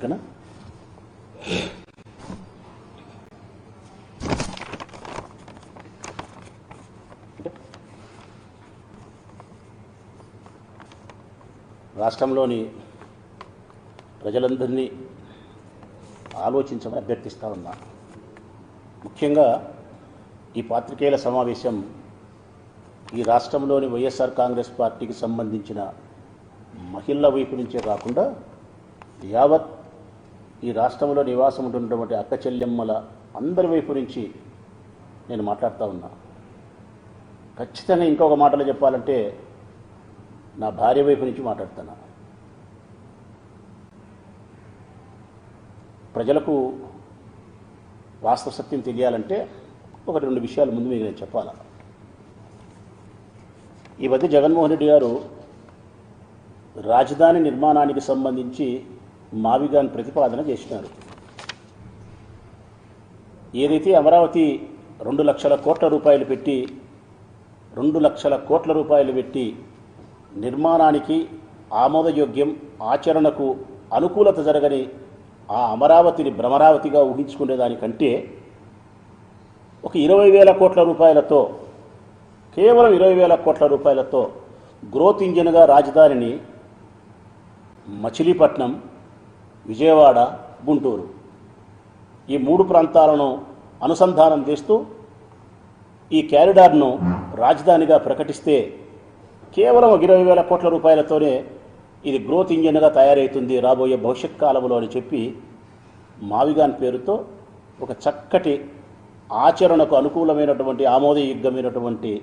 ఓకేనా? రాష్ట్రంలోని ప్రజలందరినీ ఆలోచించమని అభ్యర్థిస్తా ఉన్నా. ముఖ్యంగా ఈ పాత్రికేయుల సమావేశం ఈ రాష్ట్రంలోని వైఎస్ఆర్ కాంగ్రెస్ పార్టీకి సంబంధించిన మహిళల వైపు నుంచే కాకుండా యావత్ ఈ రాష్ట్రంలో నివాసం ఉంటున్నటువంటి అక్క చెల్లెమ్మల అందరి వైపు నుంచి నేను మాట్లాడుతూ ఉన్నా. ఖచ్చితంగా ఇంకొక మాటలు చెప్పాలంటే నా భార్య వైపు నుంచి మాట్లాడుతున్నా. ప్రజలకు వాస్తవ సత్యం తెలియాలంటే ఒకటి రెండు విషయాలు ముందు మీకు నేను చెప్పాలా. ఈ మధ్య జగన్మోహన్ రెడ్డి గారు రాజధాని నిర్మాణానికి సంబంధించి మావిగాన్ ప్రతిపాదన చేసినారు. ఏదైతే అమరావతి 2 లక్షల కోట్ల రూపాయలు పెట్టి 2 లక్షల కోట్ల రూపాయలు పెట్టి నిర్మాణానికి ఆమోదయోగ్యం, ఆచరణకు అనుకూలత జరగని ఆ అమరావతిని భ్రమరావతిగా ఊహించుకునేదానికంటే ఒక 20,000 కోట్ల రూపాయలతో, కేవలం 20,000 కోట్ల రూపాయలతో గ్రోత్ ఇంజిన్గా రాజధానిని మచిలీపట్నం, విజయవాడ, గుంటూరు ఈ 3 ప్రాంతాలను అనుసంధానం చేస్తూ ఈ క్యారిడార్ను రాజధానిగా ప్రకటిస్తే కేవలం 20,000 కోట్ల రూపాయలతోనే ఇది గ్రోత్ ఇంజిన్గా తయారవుతుంది రాబోయే భవిష్యత్ కాలంలో అని చెప్పి మావిగాన్ పేరుతో ఒక చక్కటి ఆచరణకు అనుకూలమైనటువంటి ఆమోదయోగ్యమైనటువంటి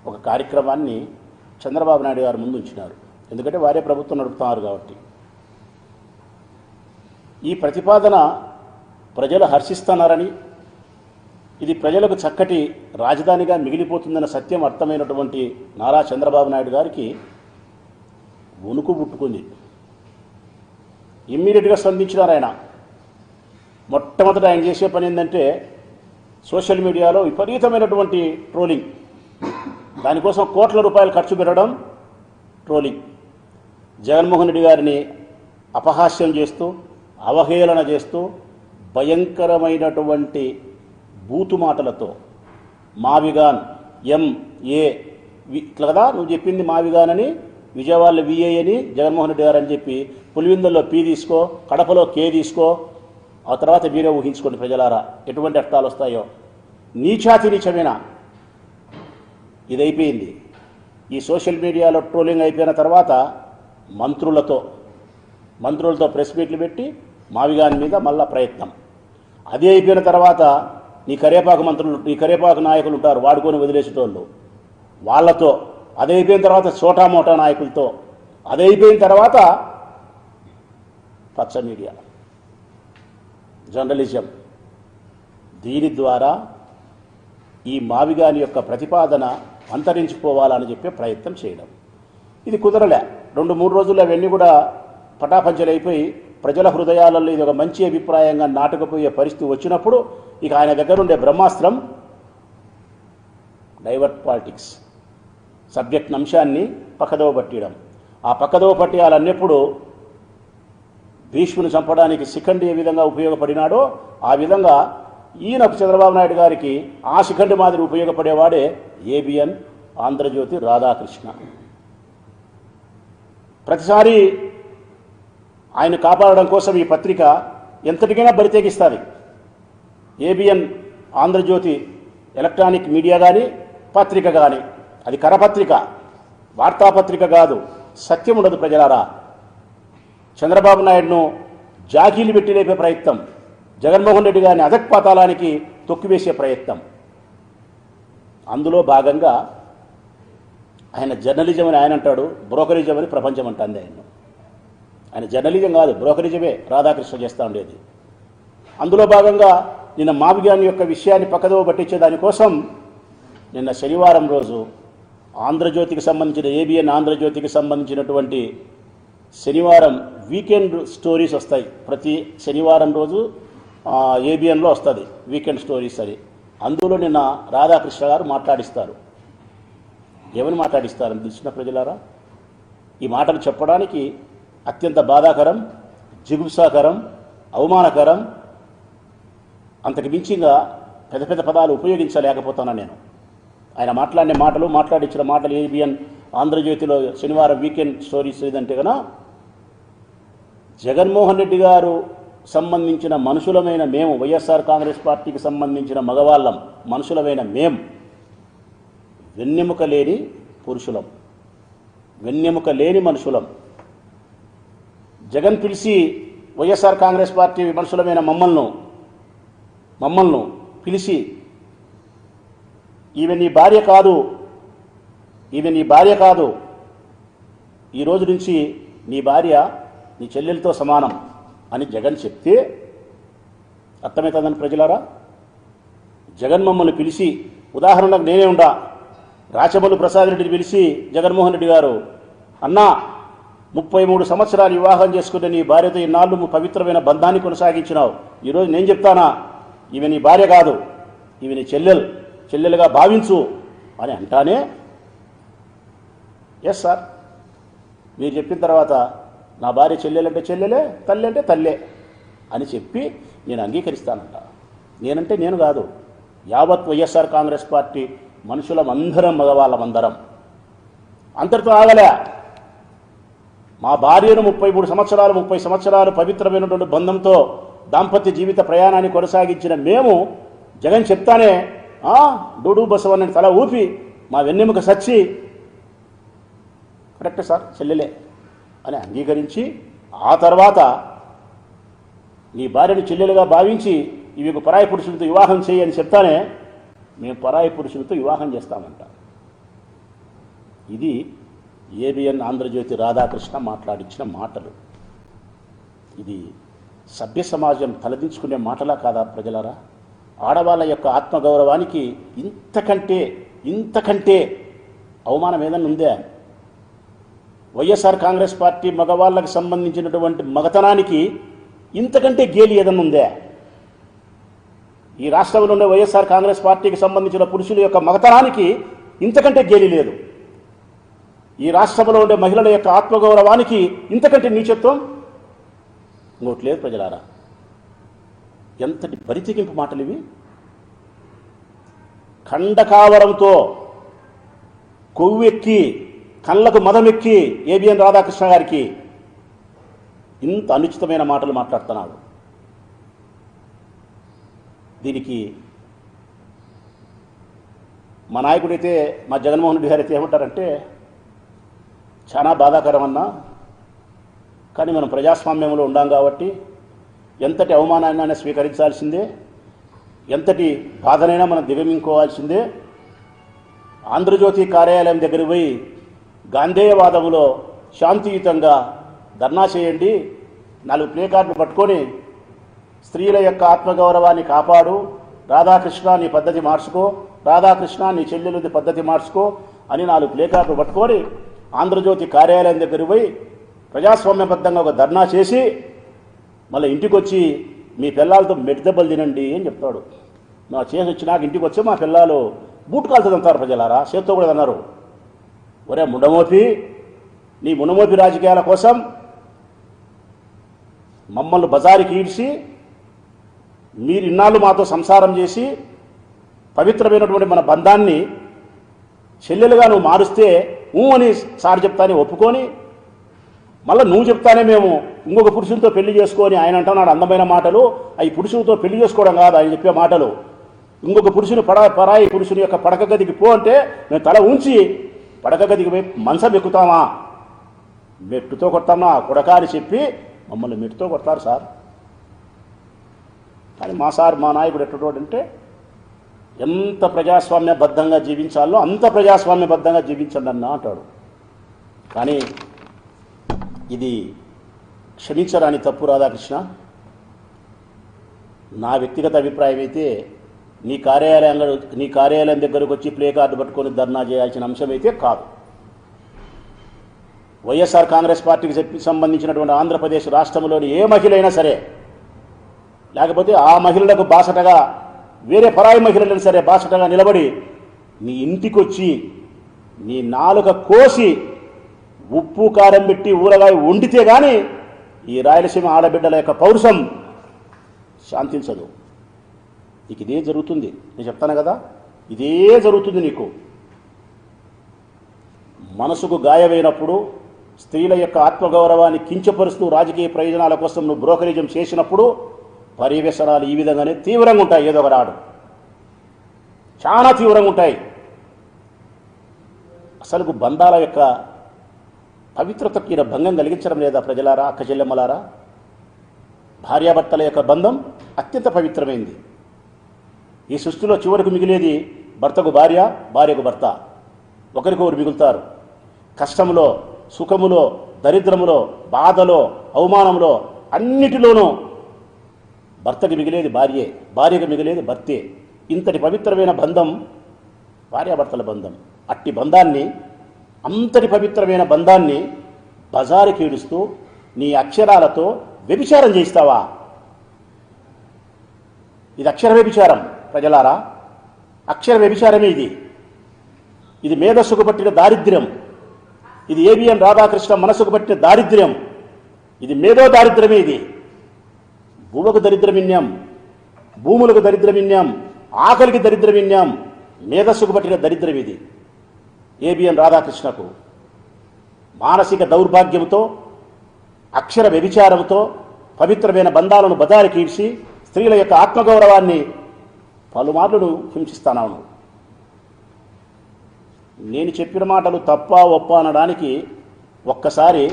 ఒక కార్యక్రమాన్ని చంద్రబాబు నాయుడు గారు ముందు ఉంచినారు. ఎందుకంటే వారే ప్రభుత్వం నడుపుతున్నారు కాబట్టి. ఈ ప్రతిపాదన ప్రజలు హర్షిస్తున్నారని, ఇది ప్రజలకు చక్కటి రాజధానిగా మిగిలిపోతుందన్న సత్యం అర్థమైనటువంటి నారా చంద్రబాబు నాయుడు గారికి వణుకు పుట్టుకుంది. ఇమ్మీడియట్గా స్పందించినారు ఆయన. మొట్టమొదట ఆయన చేసే పని ఏంటంటే సోషల్ మీడియాలో విపరీతమైనటువంటి ట్రోలింగ్, దానికోసం కోట్ల రూపాయలు ఖర్చు పెట్టడం, ట్రోలింగ్, జగన్మోహన్ రెడ్డి గారిని అపహాస్యం చేస్తూ, అవహేళన చేస్తూ, భయంకరమైనటువంటి బూతు మాటలతో మావిగాన్ MA ఇట్లా కదా నువ్వు చెప్పింది మావిగాన్ అని, విజయవాడలో VA అని జగన్మోహన్ రెడ్డి గారు అని చెప్పి, పులివిందల్లో P తీసుకో, కడపలో K తీసుకో, ఆ తర్వాత మీరే ఊహించుకోండి ప్రజలారా ఎటువంటి అర్థాలు వస్తాయో. నీచాతి నీచమైన ఇది అయిపోయింది. ఈ సోషల్ మీడియాలో ట్రోలింగ్ అయిపోయిన తర్వాత మంత్రులతో ప్రెస్ మీట్లు పెట్టి మావిగాన్ మీద మళ్ళా ప్రయత్నం. అది అయిపోయిన తర్వాత నీ కరేపాకు నాయకులు ఉంటారు, వాడుకొని వదిలేసేటోళ్ళు, వాళ్ళతో, అది అయిపోయిన తర్వాత చోటా మోటా నాయకులతో, అది అయిపోయిన తర్వాత పచ్చ మీడియా, జర్నలిజం. దీని ద్వారా ఈ మావిగాని యొక్క ప్రతిపాదన అంతరించిపోవాలని చెప్పే ప్రయత్నం చేయడం. ఇది కుదరలే. 2-3 రోజుల్లో అవన్నీ కూడా పటాపంచలైపోయి ప్రజల హృదయాలలో ఇది ఒక మంచి అభిప్రాయంగా నాటకపోయే పరిస్థితి వచ్చినప్పుడు ఇక ఆయన దగ్గర ఉండే బ్రహ్మాస్త్రం డైవర్ట్ పాలిటిక్స్, సబ్జెక్ట్ అంశాన్ని పక్కదోవ పట్టియడం. ఆ పక్కదోవ పట్టియాలన్నప్పుడు భీష్ముని చంపడానికి శిఖండి ఏ విధంగా ఉపయోగపడినాడో ఆ విధంగా ఈయనకు చంద్రబాబు నాయుడు గారికి ఆ శిఖండి మాదిరి ఉపయోగపడేవాడే ABN ఆంధ్రజ్యోతి రాధాకృష్ణ. ప్రతిసారి ఆయన కాపాడడం కోసం ఈ పత్రిక ఎంతటికైనా బరితెగిస్తుంది. ABN ఆంధ్రజ్యోతి ఎలక్ట్రానిక్ మీడియా కానీ పత్రిక కానీ, అది కరపత్రిక, వార్తాపత్రిక కాదు. సత్యం ఉండదు ప్రజలారా. చంద్రబాబు నాయుడును జాకీలు పెట్టి లేపే ప్రయత్నం, జగన్మోహన్ రెడ్డి గారిని అధక్పాతాళానికి తొక్కివేసే ప్రయత్నం. అందులో భాగంగా ఆయన జర్నలిజం అని ఆయన అంటాడు, బ్రోకరిజం అని ప్రపంచం అంటుంది ఆయన జర్నలిజం కాదు, బ్రోకరిజమే రాధాకృష్ణ చేస్తూ ఉండేది. అందులో భాగంగా నిన్న మావిగాన్ యొక్క విషయాన్ని పక్కదోవ పట్టించే దానికోసం నిన్న శనివారం రోజు ఆంధ్రజ్యోతికి సంబంధించిన ABN ఆంధ్రజ్యోతికి సంబంధించినటువంటి శనివారం వీకెండ్ స్టోరీస్ వస్తాయి. ప్రతి శనివారం రోజు ABNలో వస్తుంది వీకెండ్ స్టోరీస్ అని. అందులో నిన్న రాధాకృష్ణ గారు మాట్లాడిస్తారు. ఏమని మాట్లాడిస్తారని తెలిసిన ప్రజలారా, ఈ మాటలు చెప్పడానికి అత్యంత బాధాకరం, జిగుప్సాకరం, అవమానకరం. అంతకు మించిగా పెద్ద పెద్ద పదాలు ఉపయోగించలేకపోతున్నాను నేను. ఆయన మాట్లాడిన మాటలు, మాట్లాడించిన మాటలు ఏబిఎన్ ఆంధ్రజ్యోతిలో శనివారం వీకెండ్ స్టోరీస్ ఏదంటే కన్నా జగన్మోహన్ రెడ్డి గారు సంబంధించిన మనుషులమైన మేము, వైఎస్ఆర్ కాంగ్రెస్ పార్టీకి సంబంధించిన మగవాళ్ళం మనుషులమైన మేము వెన్నెముక లేని పురుషులం, వెన్నెముక లేని మనుషులం. జగన్ పిలిచి వైఎస్ఆర్ కాంగ్రెస్ పార్టీ మనుషులమైన మమ్మల్ని పిలిచి ఈమె నీ భార్య కాదు, ఈ రోజు నుంచి నీ భార్య నీ చెల్లెలతో సమానం అని జగన్ చెప్తే అర్థమవుతుందని ప్రజలారా. జగన్ మమ్మల్ని పిలిచి, ఉదాహరణకు నేనే ఉండా, రాచమల్లు ప్రసాద్ రెడ్డిని పిలిచి జగన్మోహన్ రెడ్డి గారు, అన్నా 33 సంవత్సరాలు వివాహం చేసుకునే నీ భార్యతో ఇన్నాళ్ళు పవిత్రమైన బంధాన్ని కొనసాగించినావు, ఈరోజు నేను చెప్తానా ఈమె నీ భార్య కాదు, ఈమె నీ చెల్లెలుగా భావించు అని అంటానే, ఎస్ సార్ మీరు చెప్పిన తర్వాత నా భార్య చెల్లెలంటే చెల్లెలే, తల్లి అంటే తల్లే అని చెప్పి నేను అంగీకరిస్తానంట. నేనంటే నేను కాదు, యావత్ వైఎస్ఆర్ కాంగ్రెస్ పార్టీ మనుషులం అందరం, మగవాళ్ళమందరం. అంతటితో ఆగలే. మా భార్యను 33 సంవత్సరాలు 30 సంవత్సరాలు పవిత్రమైనటువంటి బంధంతో దాంపత్య జీవిత ప్రయాణాన్ని కొనసాగించిన మేము జగన్ చెప్తానే డూడు బసవన్నని తల ఊపి మా వెన్నెముక సచ్చి కరెక్ట్ సార్ చెల్లెలే అని అంగీకరించి, ఆ తర్వాత నీ భార్యను చెల్లెలుగా భావించి ఇవి పరాయి పురుషులతో వివాహం చేయని చెప్తానే మేము పరాయి పురుషులతో వివాహం చేస్తామంట. ఇది ఏబిఎన్ ఆంధ్రజ్యోతి రాధాకృష్ణ మాట్లాడించిన మాటలు. ఇది సభ్య సమాజం తలదించుకునే మాటలా కాదా ప్రజలారా? ఆడవాళ్ళ యొక్క ఆత్మగౌరవానికి ఇంతకంటే అవమానం ఏదన్నా ఉందే? వైఎస్ఆర్ కాంగ్రెస్ పార్టీ మగవాళ్ళకి సంబంధించినటువంటి మగతనానికి ఇంతకంటే గేలి ఏదన్నా ఉందే? ఈ రాష్ట్రంలో ఉండే వైఎస్ఆర్ కాంగ్రెస్ పార్టీకి సంబంధించిన పురుషుల యొక్క మగతనానికి ఇంతకంటే గేలి లేదు. ఈ రాష్ట్రంలో ఉండే మహిళల యొక్క ఆత్మగౌరవానికి ఇంతకంటే నీచత్వం ఇంకోటి లేదు ప్రజలారా. ఎంతటి బరితెగింపు మాటలు ఇవి! ఖండకావరంతో కొవ్వెక్కి కళ్ళకు మదమెక్కి ఏబిఎన్ రాధాకృష్ణ గారికి ఇంత అనుచితమైన మాటలు మాట్లాడుతున్నాడు. దీనికి మా నాయకుడైతే, మా జగన్మోహన్ రెడ్డి గారు అయితే ఏమంటారంటే, చాలా బాధాకరమన్నా, కానీ మనం ప్రజాస్వామ్యంలో ఉండాం కాబట్టి ఎంతటి అవమానాన్ని స్వీకరించాల్సిందే, ఎంతటి బాధనైనా మనం దిగమించుకోవాల్సిందే. ఆంధ్రజ్యోతి కార్యాలయం దగ్గర పోయి గాంధేయవాదములో శాంతియుతంగా ధర్నా చేయండి, 4 ప్లే కార్డులు పట్టుకొని స్త్రీల యొక్క ఆత్మగౌరవాన్ని కాపాడు, రాధాకృష్ణ నీ పద్ధతి మార్చుకో, రాధాకృష్ణ నీ చెల్లెలుది పద్ధతి మార్చుకో అని 4 ప్లే కార్డులు పట్టుకొని ఆంధ్రజ్యోతి కార్యాలయం దగ్గర పోయి ప్రజాస్వామ్యబద్ధంగా ఒక ధర్నా చేసి మళ్ళీ ఇంటికి వచ్చి మీ పిల్లలతో మెట్టిదెబ్బలు తినండి అని చెప్తాడు. నా చేసి వచ్చినాక ఇంటికి వచ్చి మా పిల్లలు బూట్ కాలుతుంది అంటారు ప్రజలారా, చేత్తో కూడా అన్నారు. ఒరే ముండమోపి, నీ ముండమోపి రాజకీయాల కోసం మమ్మల్ని బజారుకి ఈడ్చి మీరు ఇన్నాళ్ళు మాతో సంసారం చేసి పవిత్రమైనటువంటి మన బంధాన్ని చెల్లెలుగా నువ్వు మారుస్తే అని సార్ చెప్తానే ఒప్పుకొని మళ్ళీ నువ్వు చెప్తానే మేము ఇంకొక పురుషులతో పెళ్లి చేసుకొని, ఆయన అంటున్నాడు అందమైన మాటలు, అవి పురుషులతో పెళ్లి చేసుకోవడం కాదు ఆయన చెప్పే మాటలు. ఇంకొక పురుషుని పరాయి పురుషుని యొక్క పడక గదికి పో అంటే మేము తల ఉంచి పడక గదికి పోయి మంచం ఎక్కుతామా, మెట్టుతో కొడతామా కొడక అని చెప్పి మమ్మల్ని మెట్టుతో కొడతారు సార్. కానీ మా నాయకుడు ఎట్టోడంటే ఎంత ప్రజాస్వామ్యబద్ధంగా జీవించాలో అంత ప్రజాస్వామ్యబద్ధంగా జీవించండి అన్న అంటాడు. కానీ ఇది క్షమించరాని తప్పు రాధాకృష్ణ. నా వ్యక్తిగత అభిప్రాయం అయితే నీ కార్యాలయం దగ్గరకు వచ్చి ప్లే కార్డు పట్టుకొని ధర్నా చేయాల్సిన అంశం అయితే కాదు. వైఎస్ఆర్ కాంగ్రెస్ పార్టీకి సంబంధించినటువంటి ఆంధ్రప్రదేశ్ రాష్ట్రంలోని ఏ మహిళ అయినా సరే, లేకపోతే ఆ మహిళలకు బాసటగా వేరే పరాయి మహిళలను సరే బాసటగా నిలబడి నీ ఇంటికి వచ్చి నీ నాలుక కోసి ఉప్పు కారం పెట్టి ఊరగాయ వండితే కానీ ఈ రాయలసీమ ఆడబిడ్డల యొక్క పౌరుషం శాంతించదు. నీకు ఇదే జరుగుతుంది, నేను చెప్తాను కదా, ఇదే జరుగుతుంది నీకు. మనసుకు గాయమైనప్పుడు, స్త్రీల యొక్క ఆత్మగౌరవాన్ని కించపరుస్తూ రాజకీయ ప్రయోజనాల కోసం నువ్వు బ్రోకరేజం చేసినప్పుడు పర్యవసనాలు ఈ విధంగానే తీవ్రంగా ఉంటాయి. ఏదో ఒక రాడు చాలా తీవ్రంగా ఉంటాయి. అసలు బంధాల యొక్క పవిత్రతకి భంగం కలిగించడం లేదా ప్రజలారా, అక్క చెల్లెమ్మలారా? భార్యాభర్తల యొక్క బంధం అత్యంత పవిత్రమైంది. ఈ సృష్టిలో చివరకు మిగిలేది భర్తకు భార్య, భార్యకు భర్త. ఒకరికొకరు మిగులుతారు. కష్టంలో, సుఖములో, దరిద్రములో, బాధలో, అవమానంలో, అన్నిటిలోనూ భర్తకి మిగిలేది భార్యే, భార్యకు మిగిలేది భర్తే. ఇంతటి పవిత్రమైన బంధం భార్యాభర్తల బంధం. అట్టి బంధాన్ని, అంతటి పవిత్రమైన బంధాన్ని బజారుకి ఈడుస్తూ నీ అక్షరాలతో వ్యభిచారం చేస్తావా? ఇది అక్షర వ్యభిచారం ప్రజలారా, అక్షర వ్యభిచారమే ఇది. ఇది మేధస్సుకు పట్టిన దారిద్ర్యం. ఇది ఏబిఎన్ రాధాకృష్ణ మనసుకు పట్టిన దారిద్ర్యం. ఇది మేధో దారిద్ర్యమే. ఇది భూములకు దరిద్రమిన్యం, భూములకు దరిద్రమిన్యం, ఆకలికి దరిద్రమిన్యం, మేధస్సుకు పట్టిన దరిద్రం ఇది. ఏబిఎన్ రాధాకృష్ణకు మానసిక దౌర్భాగ్యంతో, అక్షర వ్యభిచారంతో పవిత్రమైన బంధాలను బజారుకి ఈడ్చి స్త్రీల యొక్క ఆత్మగౌరవాన్ని పలుమార్లు హింసిస్తాను. నేను చెప్పిన మాటలు తప్ప ఒప్ప అనడానికి ఒక్కసారి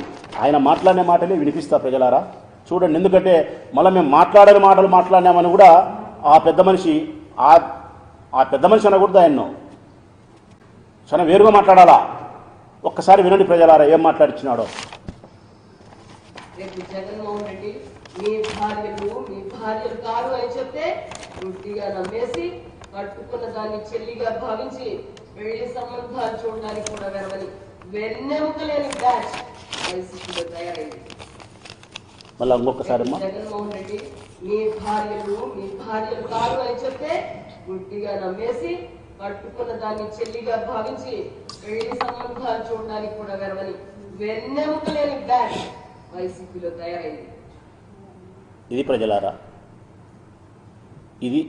ఆయన మాట్లాడిన మాటలే వినిపిస్తా ప్రజలారా, చూడండి. ఎందుకంటే మళ్ళీ మేము మాట్లాడని మాటలు మాట్లాడినామని కూడా ఆ పెద్ద మనిషి అనకూడదు. ఆయన్ను చాలా వేరుగా మాట్లాడాలా. ఒక్కసారి వినండి ప్రజలారా ఏం మాట్లాడిచ్చినాడో. జగన్మోహన్ రెడ్డి మీ భార్యలు కాదు అని చెప్తే గుడ్డిగా నమ్మేసి కట్టుకున్న దాన్ని చెల్లిగా భావించి పెళ్లి సంబంధాలు చూడడానికి కూడా వెరవని వెన్నెముకలేని బ్యాచ్ వైసీపీలో తయారైంది. మళ్ళీ ఇంకొకసారి జగన్మోహన్ రెడ్డి మీ భార్యలు కాదు అని చెప్తే గుడ్డిగా నమ్మేసి కట్టుకున్న దాన్ని చెల్లిగా భావించి పెళ్లి సంబంధాలు చూడడానికి కూడా వెరవని వెన్నెముకలేని బ్యాచ్ వైసీపీలో తయారైంది. ఇది ప్రజలారా, ఇది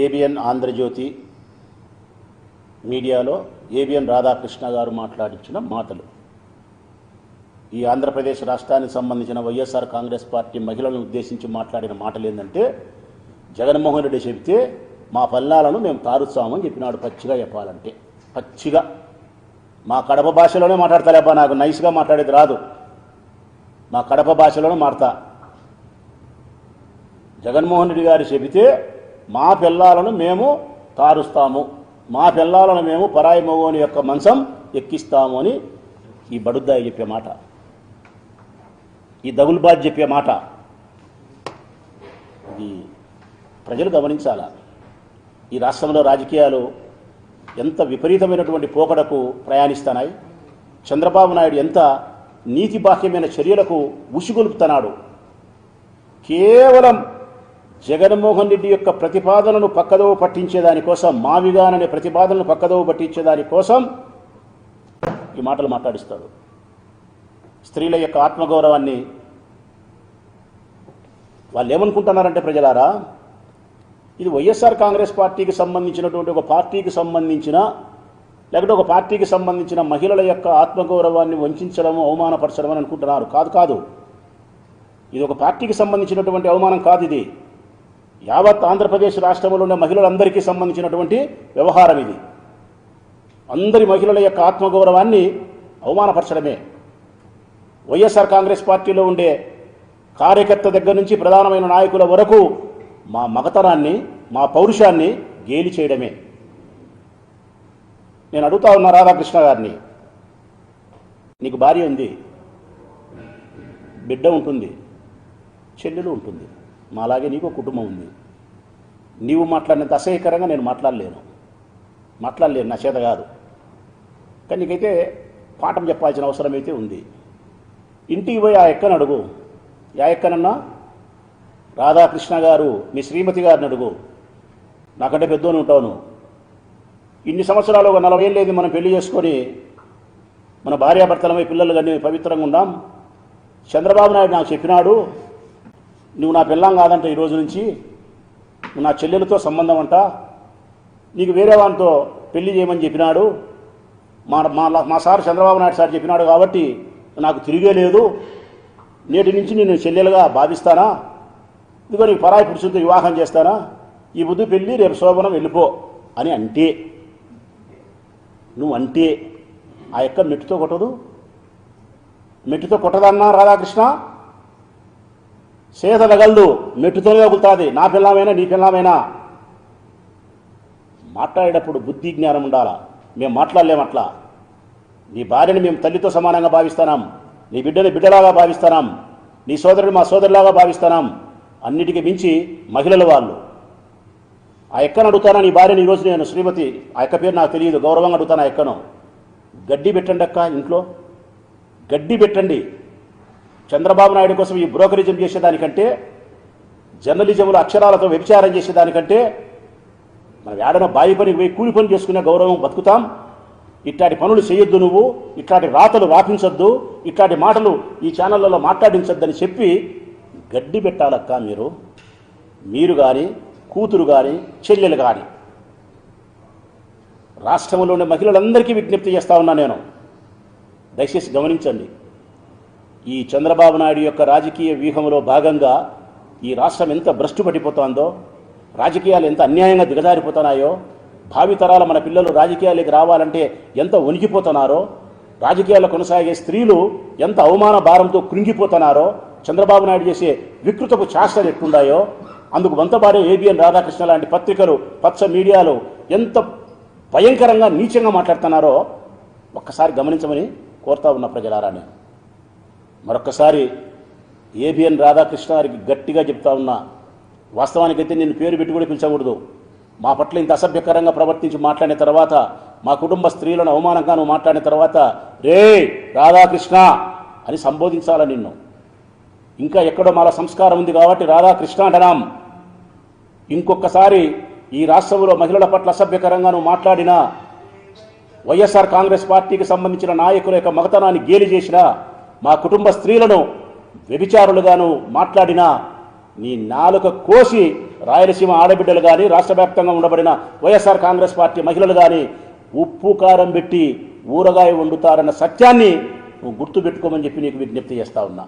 ఏబిఎన్ ఆంధ్రజ్యోతి మీడియాలో ఏబిఎన్ రాధాకృష్ణ గారు మాట్లాడించిన మాటలు. ఈ ఆంధ్రప్రదేశ్ రాష్ట్రానికి సంబంధించిన వైఎస్ఆర్ కాంగ్రెస్ పార్టీ మహిళలను ఉద్దేశించి మాట్లాడిన మాటలు ఏంటంటే, జగన్మోహన్ రెడ్డి చెబితే మా పల్లాలను మేము తారుస్తామని చెప్పినాడు. పచ్చిగా చెప్పాలంటే పచ్చిగా మా కడప భాషలోనే మాట్లాడతాలేబ్బా, నాకు నైస్గా మాట్లాడేది రాదు. మా కడప భాషలోనే మాడతా. జగన్మోహన్ రెడ్డి గారు చెబితే మా పిల్లాలను మేము తారుస్తాము, మా పిల్లాలను మేము పరాయి మగోని యొక్క మంచం ఎక్కిస్తాము అని ఈ బడుద్దాయి చెప్పే మాట, ఈ దగుల్బాజ్ చెప్పే మాట. ఇది ప్రజలు గమనించాలా. ఈ రాష్ట్రంలో రాజకీయాలు ఎంత విపరీతమైనటువంటి పోకడకు ప్రయాణిస్తున్నాయి. చంద్రబాబు నాయుడు ఎంత నీతి బాహ్యమైన చర్యలకు ఉసిగొలుపుతున్నాడు. కేవలం జగన్మోహన్ రెడ్డి యొక్క ప్రతిపాదనను పక్కదోవ పట్టించేదానికోసం, మావిగాననే ప్రతిపాదనను పక్కదోవ పట్టించేదానికోసం ఈ మాటలు మాట్లాడిస్తాడు. స్త్రీల యొక్క ఆత్మగౌరవాన్ని వాళ్ళు ఏమనుకుంటున్నారంటే ప్రజలారా, ఇది వైఎస్ఆర్ కాంగ్రెస్ పార్టీకి సంబంధించినటువంటి ఒక పార్టీకి సంబంధించిన, లేకపోతే ఒక పార్టీకి సంబంధించిన మహిళల యొక్క ఆత్మగౌరవాన్ని వంచడము, అవమానపరచడం అని అనుకుంటున్నారు. కాదు, ఇది ఒక పార్టీకి సంబంధించినటువంటి అవమానం కాదు. ఇది యావత్ ఆంధ్రప్రదేశ్ రాష్ట్రంలో ఉన్న మహిళలందరికీ సంబంధించినటువంటి వ్యవహారం. ఇది అందరి మహిళల యొక్క ఆత్మగౌరవాన్ని అవమానపరచడమే. వైఎస్ఆర్ కాంగ్రెస్ పార్టీలో ఉండే కార్యకర్త దగ్గర నుంచి ప్రధానమైన నాయకుల వరకు మా మగతనాన్ని, మా పౌరుషాన్ని గేలి చేయడమే. నేను అడుగుతా ఉన్నా రాధాకృష్ణ గారిని, నీకు భార్య ఉంది, బిడ్డ ఉంటుంది, చెల్లెలు ఉంటుంది, మాలాగే నీకు కుటుంబం ఉంది. నీవు మాట్లాడినంత అసహ్యకరంగా నేను మాట్లాడలేను, నా చేత కాదు. కానీ నీకైతే పాఠం చెప్పాల్సిన అవసరం అయితే ఉంది. ఇంటికి పోయి ఆ ఎక్కని అడుగు. యా ఎక్కనన్నా రాధాకృష్ణ గారు మీ శ్రీమతి గారిని అడుగు. నాకంటే పెద్దోని ఉంటాను. ఇన్ని సంవత్సరాలు, ఒక 40 ఏళ్ళు మనం పెళ్లి చేసుకొని మన భార్యాభర్తలమై పిల్లలు కానీ పవిత్రంగా ఉందాం. చంద్రబాబు నాయుడు నాకు చెప్పినాడు, నువ్వు నా పిల్లం కాదంట, ఈ రోజు నుంచి నువ్వు నా చెల్లెలతో సంబంధం అంట, నీకు వేరే వానితో పెళ్లి చేయమని చెప్పినాడు. మా సార్ చంద్రబాబు నాయుడు సార్ చెప్పినాడు కాబట్టి నాకు తిరిగే లేదు, నేటి నుంచి నేను చెల్లెలుగా భావిస్తానా, ఇదిగో నీకు పరాయి పురుషులతో వివాహం చేస్తానా, ఈ బుద్ధి పెళ్ళి రేపు శోభనం వెళ్ళిపో అని అంటే, నువ్వు అంటే ఆ యొక్క మెట్టుతో కొట్టదు, మెట్టుతో కొట్టదన్నా రాధాకృష్ణ, సేద తగలదు, మెట్టుతోనే తగులుతుంది. నా పిల్లమైనా నీ పిల్లమైనా మాట్లాడేటప్పుడు బుద్ధి జ్ఞానం ఉండాలా. మేము మాట్లాడలేం అట్లా. నీ భార్యని మేము తల్లితో సమానంగా భావిస్తున్నాం, నీ బిడ్డని బిడ్డలాగా భావిస్తున్నాం, నీ సోదరుడు మా సోదరులాగా భావిస్తున్నాం. అన్నిటికీ మించి మహిళలు వాళ్ళు. ఆ ఎక్కను అడుగుతానా నీ భార్యని ఈరోజు నేను, శ్రీమతి, ఆ ఎక్క పేరు నాకు తెలియదు, గౌరవంగా అడుగుతాను ఆ ఎక్కను. గడ్డి పెట్టండి అక్క, ఇంట్లో గడ్డి పెట్టండి. చంద్రబాబు నాయుడు కోసం ఈ బ్రోకరిజం చేసేదానికంటే, జర్నలిజంలో అక్షరాలతో వ్యభిచారం చేసేదానికంటే మనం ఏడైనా బావి పని పోయి కూలి పని చేసుకునే గౌరవం బతుకుతాం. ఇట్లాంటి పనులు చేయొద్దు, నువ్వు ఇట్లాంటి రాతలు రాపించొద్దు, ఇట్లాంటి మాటలు ఈ ఛానళ్లలో మాట్లాడించొద్దని చెప్పి గడ్డి పెట్టాలక్క. మీరు కానీ, కూతురు కానీ, చెల్లెలు కానీ. రాష్ట్రంలోని మహిళలందరికీ విజ్ఞప్తి చేస్తా ఉన్నా నేను, దయచేసి గమనించండి. ఈ చంద్రబాబు నాయుడు యొక్క రాజకీయ వ్యూహంలో భాగంగా ఈ రాష్ట్రం ఎంత భ్రష్టు పట్టిపోతుందో, రాజకీయాలు ఎంత అన్యాయంగా దిగజారిపోతున్నాయో, భావితరాల మన పిల్లలు రాజకీయాలకు రావాలంటే ఎంత వణికిపోతున్నారో, రాజకీయాల్లో కొనసాగే స్త్రీలు ఎంత అవమాన భారంతో కృంగిపోతున్నారో, చంద్రబాబు నాయుడు చేసే వికృతపు చేష్టలు ఎట్లున్నాయో, అందుకు వంతపాడే ఏబిఎన్ రాధాకృష్ణ లాంటి పత్రికలు, పచ్చ మీడియాలు ఎంత భయంకరంగా నీచంగా మాట్లాడుతున్నారో ఒక్కసారి గమనించమని కోరుతా ఉన్న ప్రజలారా. నేను మరొక్కసారి ఏబిఎన్ రాధాకృష్ణ గారికి గట్టిగా చెప్తా ఉన్నా, వాస్తవానికైతే నేను పేరు పెట్టి కూడా పిలిచకూడదు. మా పట్ల ఇంత అసభ్యకరంగా ప్రవర్తించి మాట్లాడిన తర్వాత, మా కుటుంబ స్త్రీలను అవమానంగా నువ్వు మాట్లాడిన తర్వాత, రే రాధాకృష్ణ అని సంబోధించాల నిన్ను. ఇంకా ఎక్కడో మాల సంస్కారం ఉంది కాబట్టి రాధాకృష్ణ అంటనాం. ఇంకొకసారి ఈ రాష్ట్రంలో మహిళల పట్ల అసభ్యకరంగా నువ్వు మాట్లాడినా, వైఎస్ఆర్ కాంగ్రెస్ పార్టీకి సంబంధించిన నాయకుల యొక్క మగతనాన్ని గేలి చేసినా, మా కుటుంబ స్త్రీలను వ్యభిచారులుగాను మాట్లాడినా, నీ నాలుక కోసి రాయలసీమ ఆడబిడ్డలు కానీ, రాష్ట్ర వ్యాప్తంగా ఉండబడిన వైఎస్ఆర్ కాంగ్రెస్ పార్టీ మహిళలు కానీ ఉప్పు కారం పెట్టి ఊరగాయ వండుతారన్న సత్యాన్ని నువ్వు గుర్తుపెట్టుకోమని చెప్పి నీకు విజ్ఞప్తి చేస్తా ఉన్నా.